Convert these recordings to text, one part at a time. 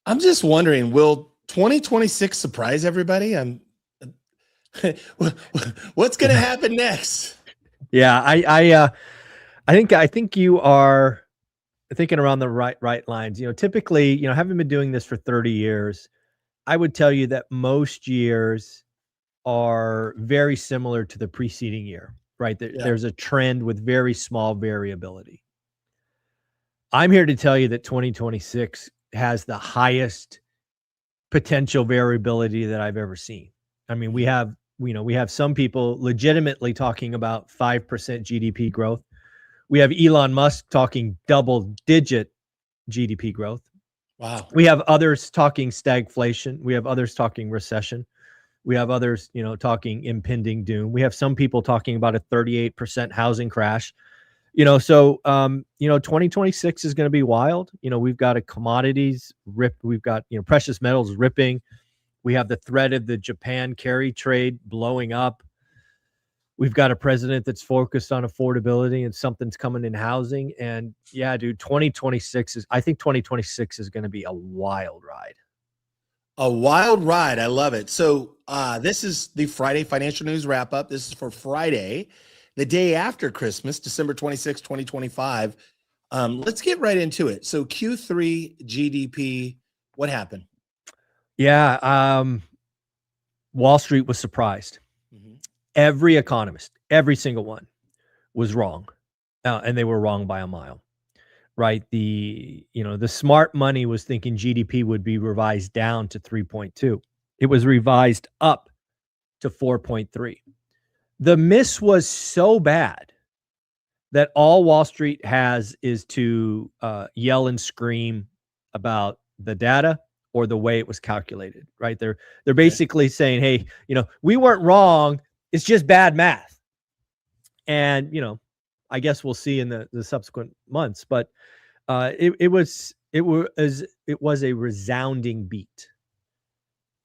I'm just wondering, will 2026 surprise everybody? What's going to happen next? Yeah, I think you are thinking around the right lines. Typically, having been doing this for 30 years, I would tell you that most years are very similar to the preceding year, right? There's a trend with very small variability. I'm here to tell you that 2026 has the highest potential variability that I've ever seen. I mean, we have some people legitimately talking about 5% GDP growth. We have Elon Musk talking double-digit GDP growth. Wow. We have others talking stagflation. We have others talking recession. We have others, talking impending doom. We have some people talking about a 38% housing crash. 2026 is going to be wild. We've got a commodities rip. We've got, precious metals ripping. We have the threat of the Japan carry trade blowing up. We've got a president that's focused on affordability and something's coming in housing. And yeah, dude, I think 2026 is going to be a wild ride. A wild ride. I love it. So this is the Friday Financial News Wrap Up. This is for Friday, the day after Christmas, December 26, 2025. Let's get right into it. So Q3 GDP, what happened? Yeah. Wall Street was surprised. Every economist, every single one was wrong. And they were wrong by a mile, right? The smart money was thinking GDP would be revised down to 3.2. It was revised up to 4.3. The miss was so bad that all Wall Street has is to yell and scream about the data or the way it was calculated, right? They're basically saying, hey, we weren't wrong. It's just bad math. And, I guess we'll see in the subsequent months, but it was a resounding beat.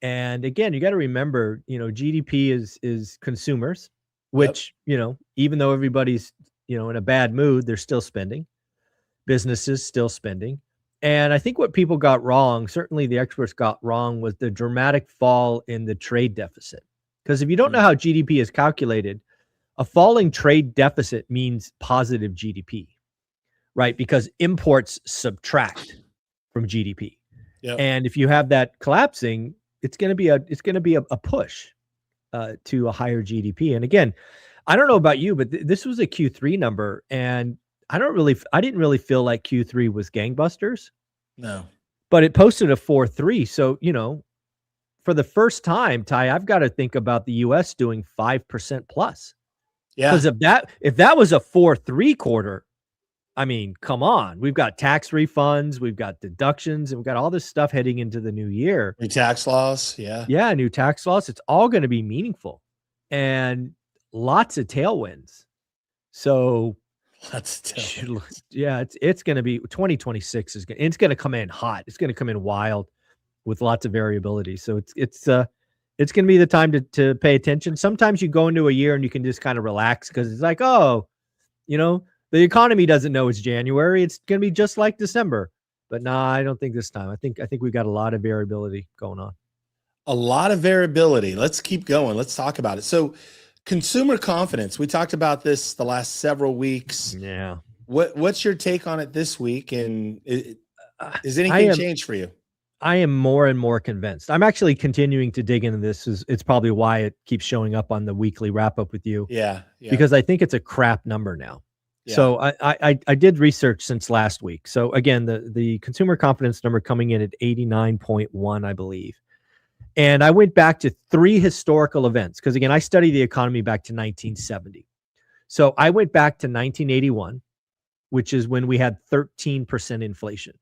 And again, you got to remember, GDP is consumers, which, even though everybody's, in a bad mood, they're still spending. Businesses still spending. And I think what people got wrong, certainly the experts got wrong, was the dramatic fall in the trade deficit. Because if you don't know how GDP is calculated, a falling trade deficit means positive GDP, right? Because imports subtract from GDP. Yep. And if you have that collapsing, it's going to be a push to a higher GDP. And again, I don't know about you, but this was a Q3 number, and I didn't really feel like Q3 was gangbusters. No. But it posted a 4.3. So, for the first time, Ty, I've got to think about the US doing 5% plus. Yeah. Because if that was a 4.3 quarter, I mean, come on. We've got tax refunds, we've got deductions, and we've got all this stuff heading into the new year. New tax laws. Yeah. Yeah, new tax laws. It's all going to be meaningful and lots of tailwinds. So yeah, it's going to be 2026 it's going to come in hot. It's going to come in wild with lots of variability. So it's going to be the time to pay attention. Sometimes you go into a year and you can just kind of relax because it's like, oh, the economy doesn't know it's January. It's going to be just like December. But nah, I don't think this time. I think we've got a lot of variability going on. A lot of variability. Let's keep going. Let's talk about it. So consumer confidence. We talked about this the last several weeks. Yeah. What's your take on it this week? And is anything changed for you? I am more and more convinced. I'm actually continuing to dig into this. It's probably why it keeps showing up on the weekly wrap up with you. Yeah. Because I think it's a crap number now. Yeah. So I did research since last week. So again, the consumer confidence number coming in at 89.1, I believe. And I went back to 3 historical events because again, I study the economy back to 1970. So I went back to 1981, which is when we had 13% inflation.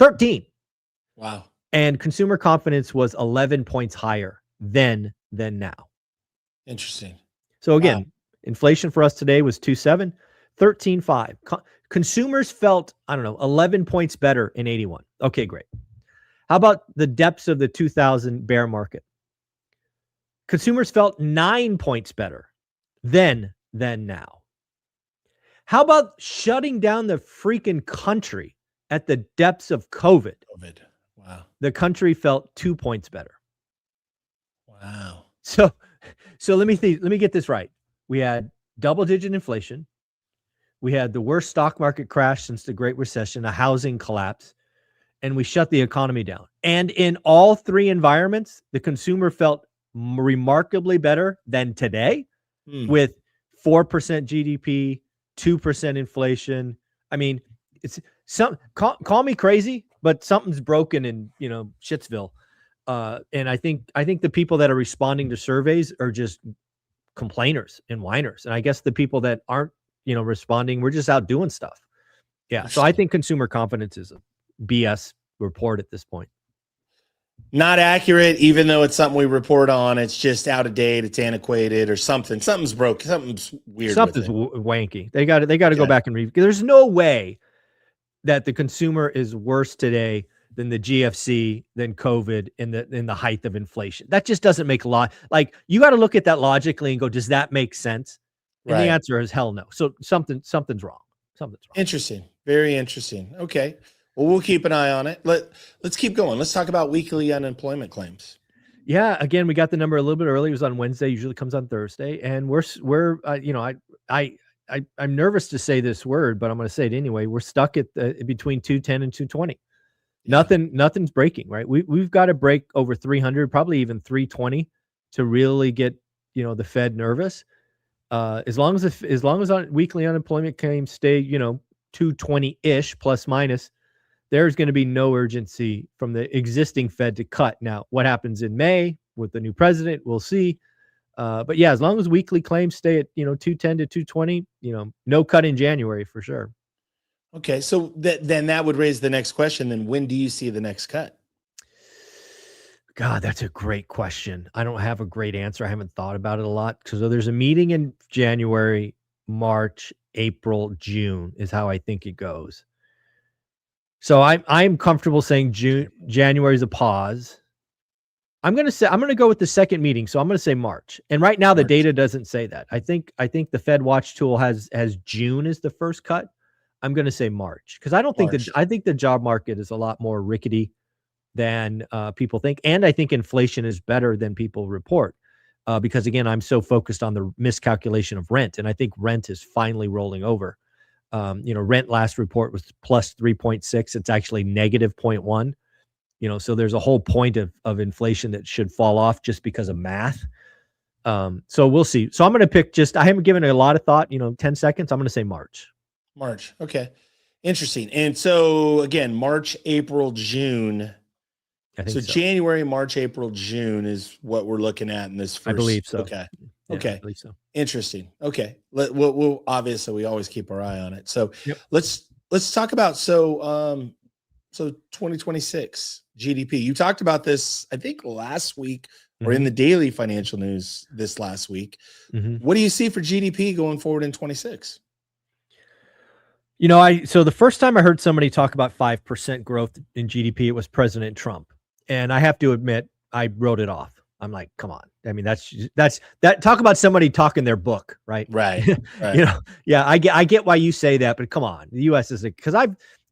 13. Wow. And consumer confidence was 11 points higher then than now. Interesting. So again, inflation for us today was 2.7, 13.5. Consumers felt, 11 points better in 81. Okay, great. How about the depths of the 2000 bear market? Consumers felt 9 points better then than now. How about shutting down the freaking country at the depths of COVID? Wow. the country felt 2 points better. Wow. So let me get this right. We had double-digit inflation. We had the worst stock market crash since the Great Recession, a housing collapse, and we shut the economy down. And in all three environments, the consumer felt remarkably better than today with 4% GDP, 2% inflation. I mean, it's call me crazy, but something's broken in, Shitsville. And I think the people that are responding to surveys are just complainers and whiners. And I guess the people that aren't, responding, we're just out doing stuff. Yeah. So I think consumer confidence is a BS report at this point. Not accurate, even though it's something we report on. It's just out of date. It's antiquated or something. Something's broke. Something's weird. Something's wanky. They got to go back and read. There's no way that the consumer is worse today than the GFC, than COVID, in the height of inflation. That just doesn't make a lot. Like, you got to look at that logically and go, does that make sense? And the answer is hell no. So something's wrong. Something's wrong. Interesting. Very interesting. Okay. Well, we'll keep an eye on it. Let's keep going. Let's talk about weekly unemployment claims. Yeah. Again, we got the number a little bit early. It was on Wednesday. Usually comes on Thursday. And we're I'm nervous to say this word, but I'm going to say it anyway. We're stuck at between 210 and 220. Yeah. Nothing's breaking, right? We've got to break over 300, probably even 320 to really get, the Fed nervous. As long as weekly unemployment claims stay, 220-ish plus minus, there's going to be no urgency from the existing Fed to cut. Now, what happens in May with the new president, we'll see. But yeah, as long as weekly claims stay at, 210 to 220, no cut in January for sure. Okay. So then that would raise the next question. Then when do you see the next cut? God, that's a great question. I don't have a great answer. I haven't thought about it a lot because there's a meeting in January, March, April, June is how I think it goes. So I'm comfortable saying January is a pause. I'm going to go with the second meeting. So I'm going to say March. And right now the data doesn't say that. I think the Fed Watch tool has June as the first cut. I'm going to say March because I think the job market is a lot more rickety than people think. And I think inflation is better than people report because, again, I'm so focused on the miscalculation of rent. And I think rent is finally rolling over. Rent last report was plus 3.6. It's actually negative 0.1. So there's a whole point of inflation that should fall off just because of math. So we'll see. So I'm going to pick I haven't given it a lot of thought, 10 seconds. I'm going to say March. March. Okay. Interesting. And so again, March, April, June. So January, March, April, June is what we're looking at in this first. I believe so. Okay. Yeah, okay. I believe so. Interesting. Okay. We'll obviously we always keep our eye on it. So let's talk about, so 2026 GDP. You talked about this, I think last week or in the daily financial news this last week. What do you see for GDP going forward in 26? So the first time I heard somebody talk about 5% growth in GDP, it was President Trump. And I have to admit, I wrote it off. I'm like, come on. I mean, that's talk about somebody talking their book, right? Right. Yeah, I get why you say that, but come on. The US is because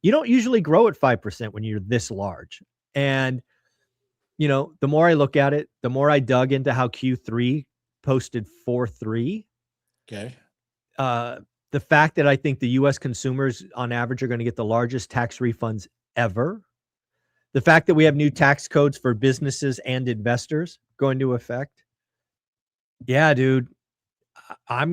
you don't usually grow at 5% when you're this large. And, the more I look at it, the more I dug into how Q3 posted 4.3. Okay. The fact that I think the US consumers on average are going to get the largest tax refunds ever. The fact that we have new tax codes for businesses and investors go into effect. Yeah, dude. Gosh,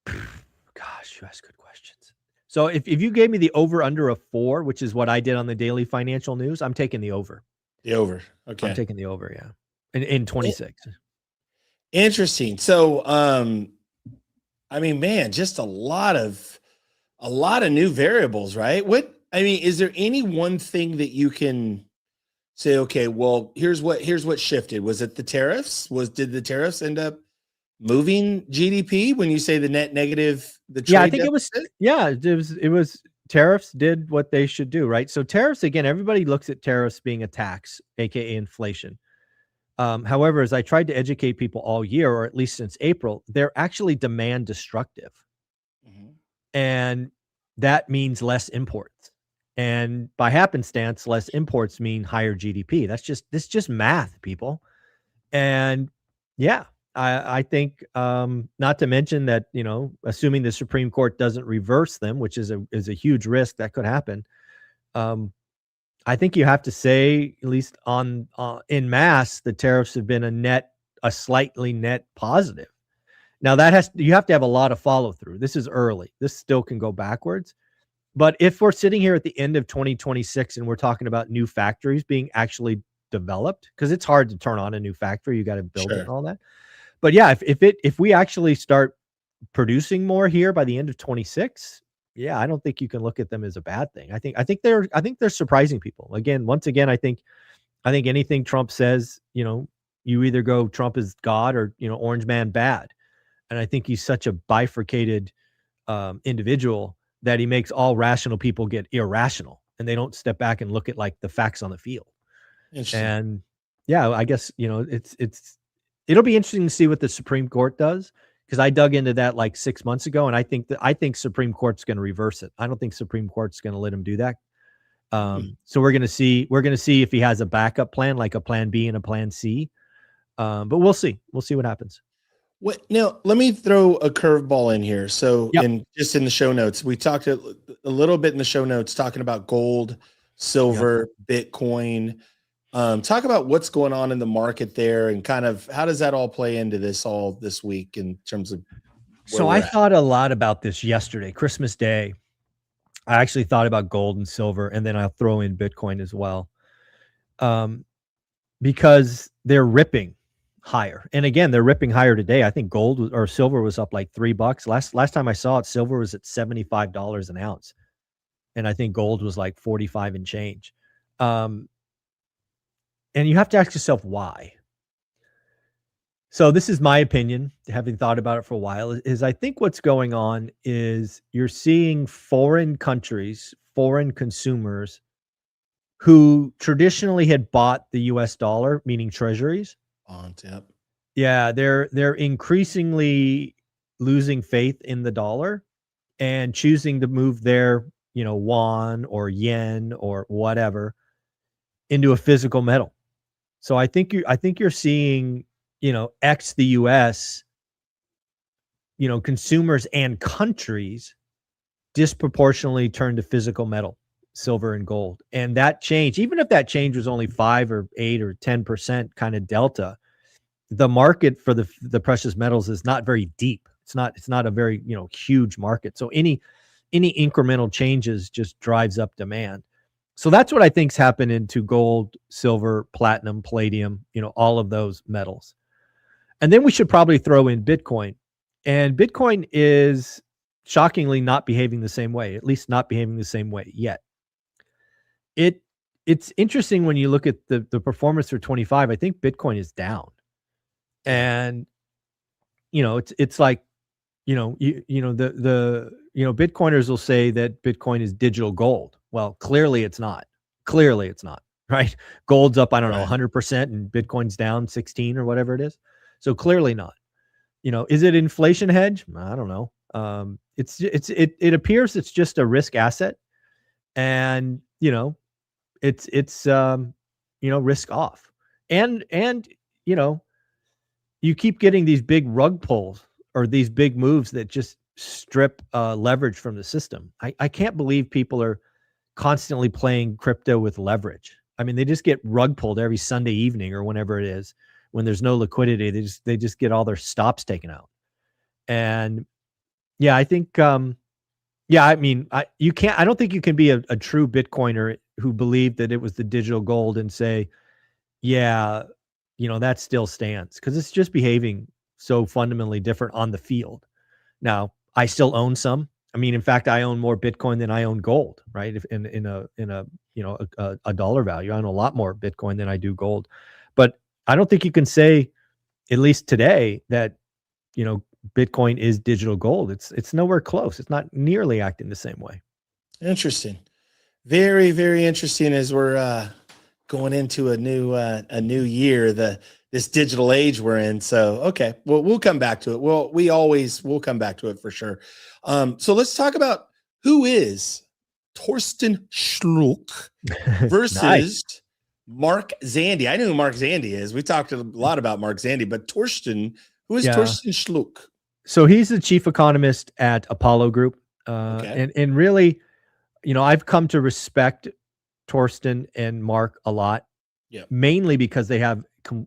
you ask good questions. So if you gave me the over under of 4, which is what I did on the daily financial news, I'm taking the over. The over. Okay. I'm taking the over, yeah. In 26. Interesting. So I mean, man, just a lot of new variables, right? Is there any one thing that you can say, okay, well, here's what shifted? Was it the tariffs? Did the tariffs end up moving GDP when you say the net negative, the trade I think deficit? it was tariffs did what they should do, right? So tariffs, again, everybody looks at tariffs being a tax, aka inflation. However, as I tried to educate people all year, or at least since April, they're actually demand destructive. And that means less imports. And by happenstance, less imports mean higher GDP. This just math, people. And yeah, I think, not to mention that, assuming the Supreme Court doesn't reverse them, which is a huge risk that could happen. I think you have to say, at least in mass, the tariffs have been a slightly net positive. Now you have to have a lot of follow through. This is early. This still can go backwards. But if we're sitting here at the end of 2026 and we're talking about new factories being actually developed, because it's hard to turn on a new factory, you got to build it and all that. But yeah, if we actually start producing more here by the end of 26, yeah, I don't think you can look at them as a bad thing. I think they're surprising people. Once again, I think anything Trump says, you either go Trump is God or Orange Man bad. And I think he's such a bifurcated individual that he makes all rational people get irrational, and they don't step back and look at like the facts on the field. And yeah, I guess it'll be interesting to see what the Supreme Court does, because I dug into that like 6 months ago, and I think Supreme Court's going to reverse it. I don't think Supreme Court's going to let him do that. So we're going to see if he has a backup plan, like a plan B and a plan C. But we'll see what happens. Now, let me throw a curveball in here. So, just in the show notes, we talked a little bit in the show notes talking about gold, silver, Bitcoin. Talk about what's going on in the market there, and kind of how does that all play into this week in terms of. So I thought a lot about this yesterday, Christmas Day. I actually thought about gold and silver, and then I'll throw in Bitcoin as well, because they're ripping higher. And again, they're ripping higher today. I think gold or silver was up like $3. Last time I saw it, silver was at $75 an ounce. And I think gold was like 45 and change. And you have to ask yourself why. So this is my opinion, having thought about it for a while, is I think what's going on is you're seeing foreign countries, foreign consumers who traditionally had bought the US dollar, meaning treasuries. Yeah, they're increasingly losing faith in the dollar and choosing to move their, won or yen or whatever into a physical metal. So I think you're seeing, ex the US, consumers and countries disproportionately turn to physical metal, silver and gold. And that change, even if that change was only 5 or 8 or 10% kind of delta, the market for the precious metals is not very deep. It's not a very, huge market. So any incremental changes just drives up demand. So that's what I think's happened into gold, silver, platinum, palladium, all of those metals. And then we should probably throw in Bitcoin. And Bitcoin is shockingly not behaving the same way, at least not behaving the same way yet. It's interesting when you look at the performance for 25. I think Bitcoin is down. And it's like Bitcoiners will say that Bitcoin is digital gold. Well, clearly it's not, right? Gold's up, I don't know, 100% and Bitcoin's down 16 or whatever it is. So clearly not. Is it inflation hedge? I don't know. It appears it's just a risk asset, and it's risk off, and you keep getting these big rug pulls or these big moves that just strip leverage from the system. I can't believe people are constantly playing crypto with leverage. I mean, they just get rug pulled every Sunday evening or whenever it is, when there's no liquidity. They just get all their stops taken out. And yeah, I think I don't think you can be a true Bitcoiner who believed that it was the digital gold and say, yeah, that still stands, because it's just behaving so fundamentally different on the field. Now, I still own some. I mean, in fact, I own more Bitcoin than I own gold, right? If in a dollar value, I own a lot more Bitcoin than I do gold. But I don't think you can say, at least today, that Bitcoin is digital gold. It's nowhere close. It's not nearly acting the same way. Interesting. Very, very interesting as we're going into a new year, this digital age we're in. So, okay, well, we'll come back to it. Well, we'll come back to it for sure. So let's talk about who is Torsten Schluck versus Nice. Mark Zandi. I know who Mark Zandi is. We talked a lot about Mark Zandi, but Torsten, who is Torsten Schluck? So he's the chief economist at Apollo Group. Okay. And really, I've come to respect Torsten and Mark a lot, mainly because they have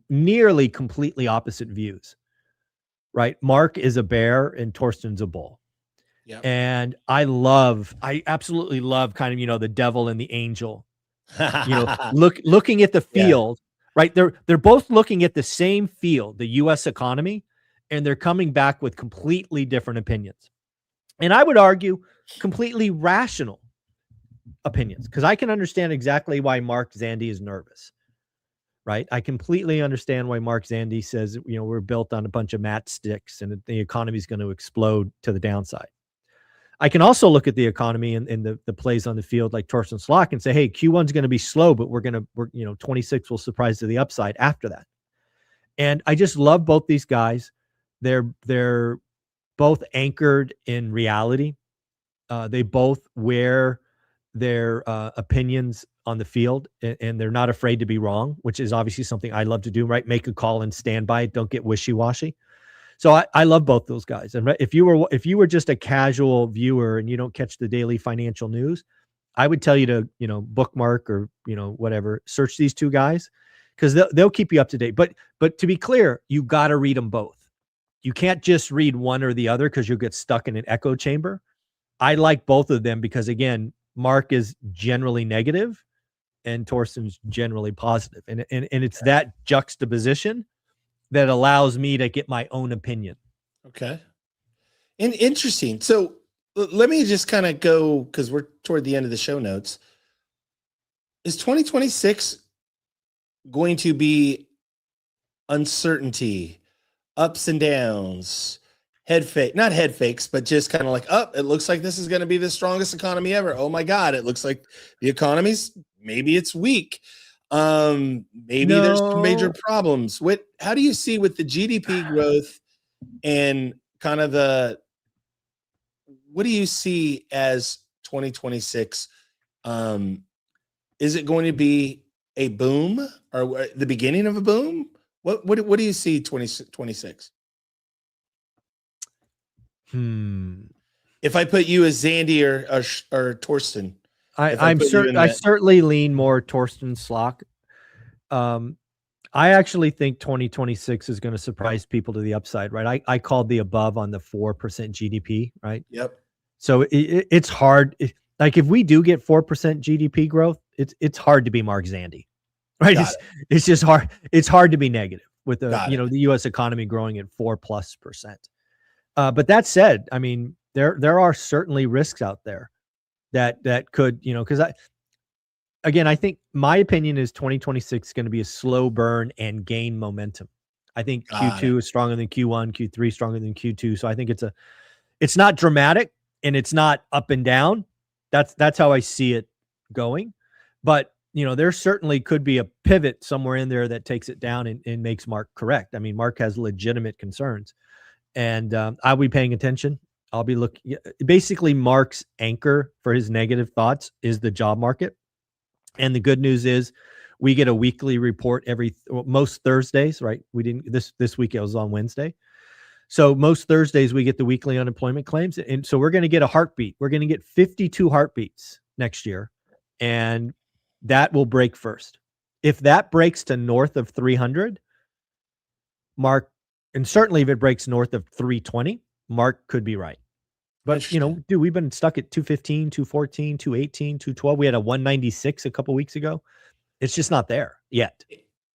nearly completely opposite views, right? Mark is a bear and Torsten's a bull. Yeah. And I absolutely love kind of, the devil and the angel, looking at the field, right? They're both looking at the same field, the US economy, and they're coming back with completely different opinions. And I would argue completely rational opinions, because I can understand exactly why Mark Zandi is nervous, right? I completely understand why Mark Zandi says, we're built on a bunch of matchsticks and the economy is going to explode to the downside. I can also look at the economy and the plays on the field like Torsten Schluck and say, hey, Q1 is going to be slow, but we're 26 will surprise to the upside after that. And I just love both these guys. They're both anchored in reality. They both wear their opinions on the field, and they're not afraid to be wrong, which is obviously something I love to do, right? Make a call and stand by it. Don't get wishy-washy. So I love both those guys. And if you were just a casual viewer and you don't catch the daily financial news, I would tell you to, bookmark or, whatever, search these two guys, because they'll keep you up to date. But to be clear, you got to read them both. You can't just read one or the other because you'll get stuck in an echo chamber. I like both of them because, again, Mark is generally negative and Torsten's generally positive. And it's that juxtaposition that allows me to get my own opinion. Okay. And interesting. So let me just kind of go, because we're toward the end of the show notes. Is 2026 going to be uncertainty, ups and downs, not head fakes, but just kind of like, it looks like this is going to be the strongest economy ever. Oh my God. It looks like the economy's, maybe it's weak. Maybe there's some major problems. How do you see with the GDP growth and kind of what do you see as 2026? Is it going to be a boom or the beginning of a boom? What do you see 2026? If I put you as Zandi or Torsten, I certainly lean more Torsten Schluck. I actually think 2026 is going to surprise people to the upside, right? I called the above on the 4% GDP, right? Yep. So it's hard. Like if we do get 4% GDP growth, it's hard to be Mark Zandi, right? It's just hard. It's hard to be negative with the U.S. economy growing at 4+%. But that said, I mean, there are certainly risks out there that could, because I think my opinion is 2026 is going to be a slow burn and gain momentum. I think Q2 is stronger than Q1, Q3 stronger than Q2. So I think it's not dramatic and it's not up and down. That's how I see it going. But, there certainly could be a pivot somewhere in there that takes it down and makes Mark correct. I mean, Mark has legitimate concerns. And I'll be paying attention. I'll be looking. Basically, Mark's anchor for his negative thoughts is the job market. And the good news is we get a weekly report most Thursdays, right? We didn't this week. It was on Wednesday. So most Thursdays we get the weekly unemployment claims. And so we're going to get a heartbeat. We're going to get 52 heartbeats next year. And that will break first. If that breaks to north of 300, Mark, and certainly if it breaks north of 320, Mark could be right. But, we've been stuck at 215, 214, 218, 212. We had a 196 a couple weeks ago. It's just not there yet.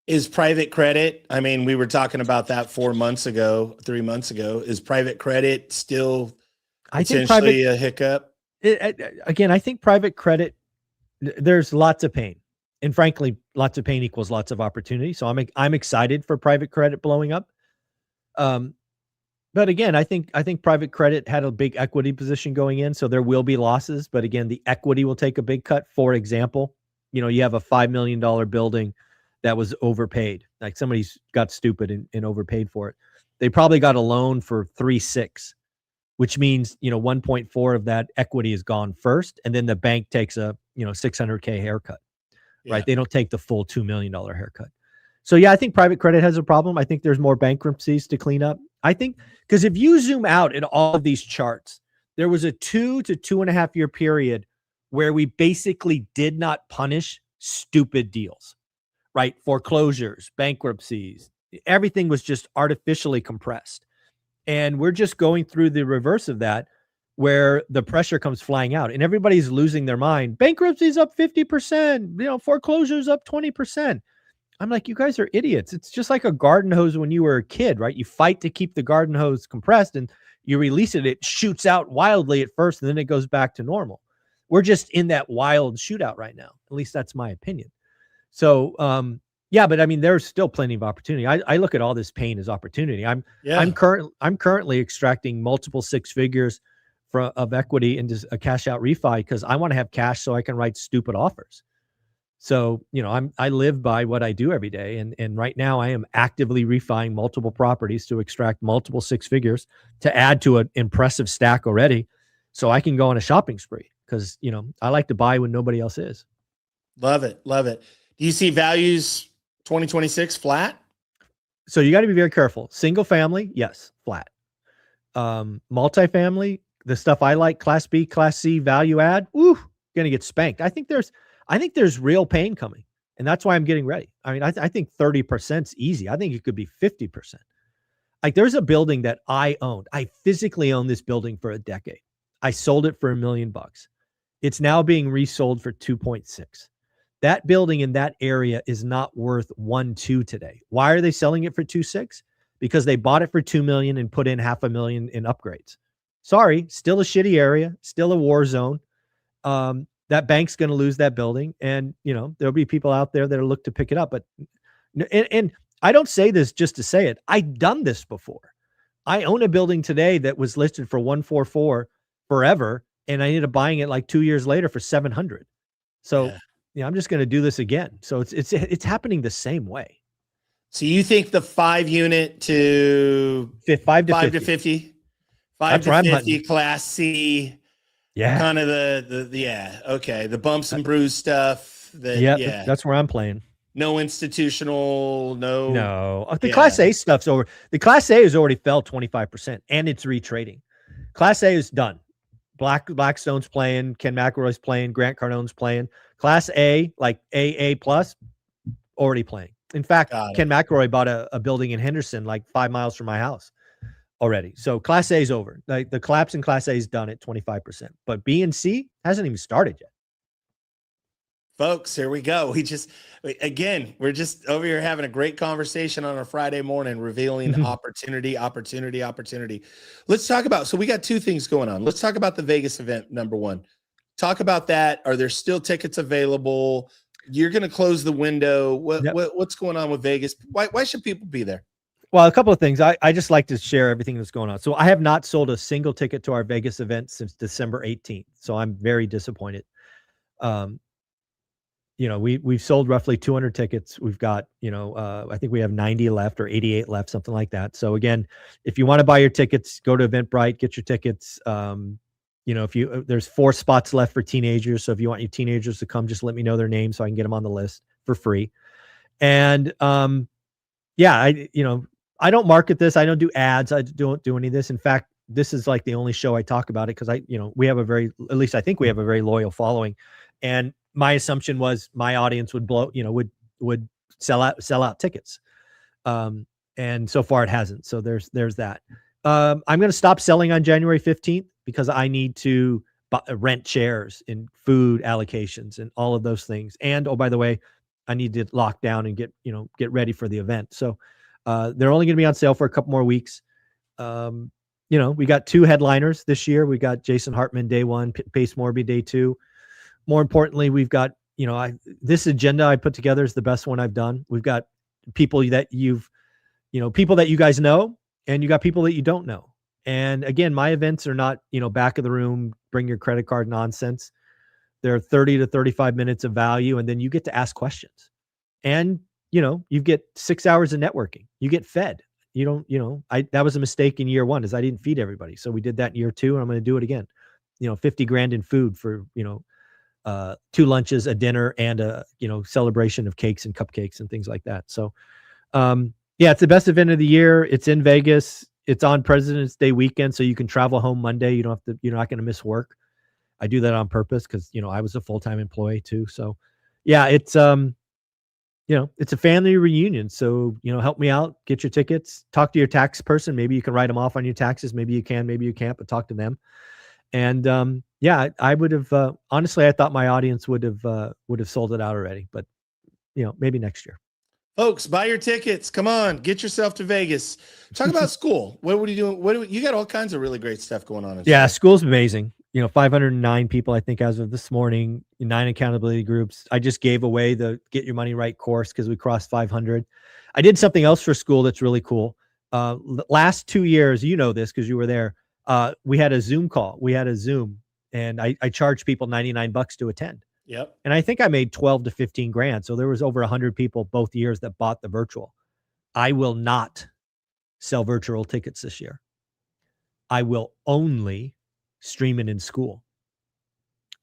Is private credit, I mean, we were talking about that 3 months ago. Is private credit still potentially a hiccup? I think private credit, there's lots of pain. And frankly, lots of pain equals lots of opportunity. So I'm excited for private credit blowing up. But again, I think private credit had a big equity position going in, so there will be losses. But again, the equity will take a big cut. For example, you have a $5 million building that was overpaid. Like somebody's got stupid and overpaid for it. They probably got a loan for 3.6, which means, 1.4 of that equity is gone first. And then the bank takes a, $600K haircut, right? They don't take the full $2 million haircut. So yeah, I think private credit has a problem. I think there's more bankruptcies to clean up. I think because if you zoom out at all of these charts, there was a 2 to 2.5 year period where we basically did not punish stupid deals, right? Foreclosures, bankruptcies, everything was just artificially compressed. And we're just going through the reverse of that, where the pressure comes flying out and everybody's losing their mind. Bankruptcy's up 50%, foreclosures up 20%. I'm like, you guys are idiots. It's just like a garden hose when you were a kid, right? You fight to keep the garden hose compressed and you release it. It shoots out wildly at first and then it goes back to normal. We're just in that wild shootout right now. At least that's my opinion. So, yeah, but I mean, there's still plenty of opportunity. I look at all this pain as opportunity. I'm currently extracting multiple six figures of equity into a cash out refi because I want to have cash so I can write stupid offers. So, I live by what I do every day. And right now I am actively refining multiple properties to extract multiple six figures to add to an impressive stack already. So I can go on a shopping spree because, I like to buy when nobody else is. Love it. Love it. Do you see values 2026 flat? So you got to be very careful. Single family, yes, flat. Multifamily, the stuff I like, class B, class C, value add, going to get spanked. I think there's real pain coming, and that's why I'm getting ready. I mean, I think 30% is easy. I think it could be 50%. Like there's a building that I owned. I physically owned this building for a decade. I sold it for $1 million. It's now being resold for 2.6. That building in that area is not worth 1.2 today. Why are they selling it for 2.6? Because they bought it for 2 million and put in $500,000 in upgrades. Sorry, still a shitty area, still a war zone. That bank's going to lose that building, and there'll be people out there that'll look to pick it up. But and I don't say this just to say it. I've done this before. I own a building today that was listed for 144 forever, and I ended up buying it like 2 years later for 700. So I'm just going to do this again. So it's happening the same way. So you think the 5 unit to 5 to 50, 5 That's to where I'm 50 hunting. class C, kind of the bumps and bruise stuff. That's where I'm playing. No institutional, no. The class A stuff's over. The class A has already fell 25% and it's retrading. Class A is done. Blackstone's playing, Ken McElroy's playing, Grant Cardone's playing. Class A, like AA plus, already playing. In fact, Ken McElroy bought a building in Henderson, like 5 miles from my house already. So Class A is over. Like the collapse in Class A is done at 25%, but B and C hasn't even started yet. Folks, here we go. We're just over here having a great conversation on a Friday morning, revealing opportunity. Let's talk about, so we got 2 things going on. Let's talk about the Vegas event, number 1. Talk about that. Are there still tickets available? You're going to close the window. What's going on with Vegas? Why should people be there? Well, a couple of things. I just like to share everything that's going on. So I have not sold a single ticket to our Vegas event since December 18th. So I'm very disappointed. We've sold roughly 200 tickets. We've got, I think we have 90 left or 88 left, something like that. So again, if you want to buy your tickets, go to Eventbrite, get your tickets. There's 4 spots left for teenagers. So if you want your teenagers to come, just let me know their name so I can get them on the list for free. And I don't market this. I don't do ads. I don't do any of this. In fact, this is like the only show I talk about it because we have at least I think we have a very loyal following. And my assumption was my audience would would sell out tickets. And so far it hasn't. So there's that. I'm going to stop selling on January 15th because I need to rent chairs and food allocations and all of those things. And, oh, by the way, I need to lock down and get ready for the event. So they're only going to be on sale for a couple more weeks. We got 2 headliners this year. We got Jason Hartman day 1, Pace Morby day 2. More importantly, we've got, this agenda I put together is the best one I've done. We've got people that people that you guys know, and you got people that you don't know. And again, my events are not, back of the room, bring your credit card nonsense. They're 30 to 35 minutes of value. And then you get to ask questions and, you get 6 hours of networking. You get fed. You don't, that was a mistake in year 1 is I didn't feed everybody. So we did that in year 2 and I'm going to do it again. 50 grand in food for, 2 lunches, a dinner, and a, celebration of cakes and cupcakes and things like that. So, yeah, it's the best event of the year. It's in Vegas. It's on President's Day weekend. So you can travel home Monday. You don't have to, you're not going to miss work. I do that on purpose because, I was a full-time employee too. So yeah, it's, it's a family reunion. So, help me out, get your tickets, talk to your tax person. Maybe you can write them off on your taxes. Maybe you can, maybe you can't, but talk to them. And yeah, I would have, honestly, I thought my audience would have sold it out already, but maybe next year. Folks, buy your tickets. Come on, get yourself to Vegas. Talk about school. What are you doing? You got all kinds of really great stuff going on. Yeah, school's amazing. 509 people, I think, as of this morning, 9 accountability groups. I just gave away the Get Your Money Right course because we crossed 500. I did something else for school that's really cool. Last 2 years, this because you were there. We had a Zoom call. We had a Zoom, and I charged people $99 to attend. Yep. And I think I made 12 to 15 grand. So there was over 100 people both years that bought the virtual. I will not sell virtual tickets this year. I will only stream it in school.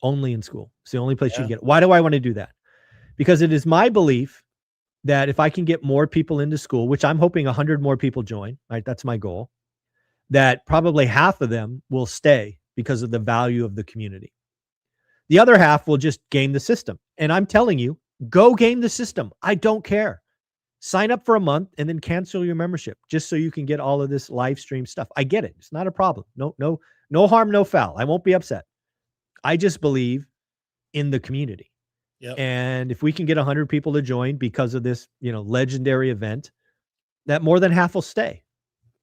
Only in school. It's the only place you can get it. Why do I want to do that? Because it is my belief that if I can get more people into school, which I'm hoping 100 more people join, right? That's my goal, that probably half of them will stay because of the value of the community. The other half will just game the system. And I'm telling you, go game the system. I don't care. Sign up for a month and then cancel your membership just so you can get all of this live stream stuff. I get it. It's not a problem. No harm, no foul. I won't be upset. I just believe in the community. Yep. And if we can get 100 people to join because of this, legendary event, that more than half will stay.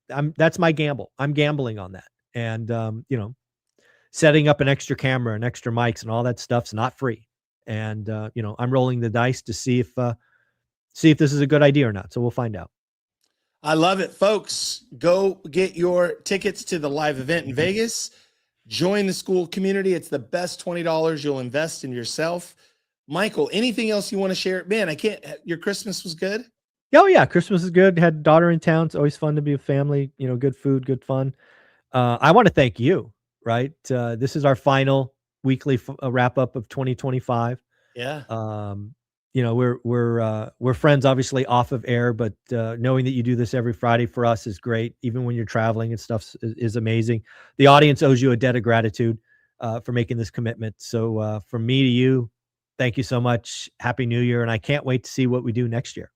That's my gamble. I'm gambling on that. And, setting up an extra camera and extra mics and all that stuff's not free. And, I'm rolling the dice to see if this is a good idea or not. So we'll find out. I love it, folks. Go get your tickets to the live event in Vegas. Join the school community. It's the best $20 you'll invest in yourself. Michael, anything else you want to share? Man, your Christmas was good. Oh yeah. Christmas is good. Had a daughter in town. It's always fun to be with family, good food, good fun. I want to thank you. Right. This is our final weekly wrap up of 2025. Yeah. We're friends, obviously off of air, but knowing that you do this every Friday for us is great. Even when you're traveling and stuff is amazing. The audience owes you a debt of gratitude for making this commitment. So from me to you, thank you so much. Happy New Year. And I can't wait to see what we do next year.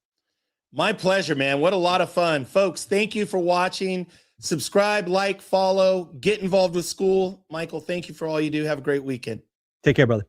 My pleasure, man. What a lot of fun. Folks, thank you for watching. Subscribe, like, follow, get involved with school. Michael, thank you for all you do. Have a great weekend. Take care, brother.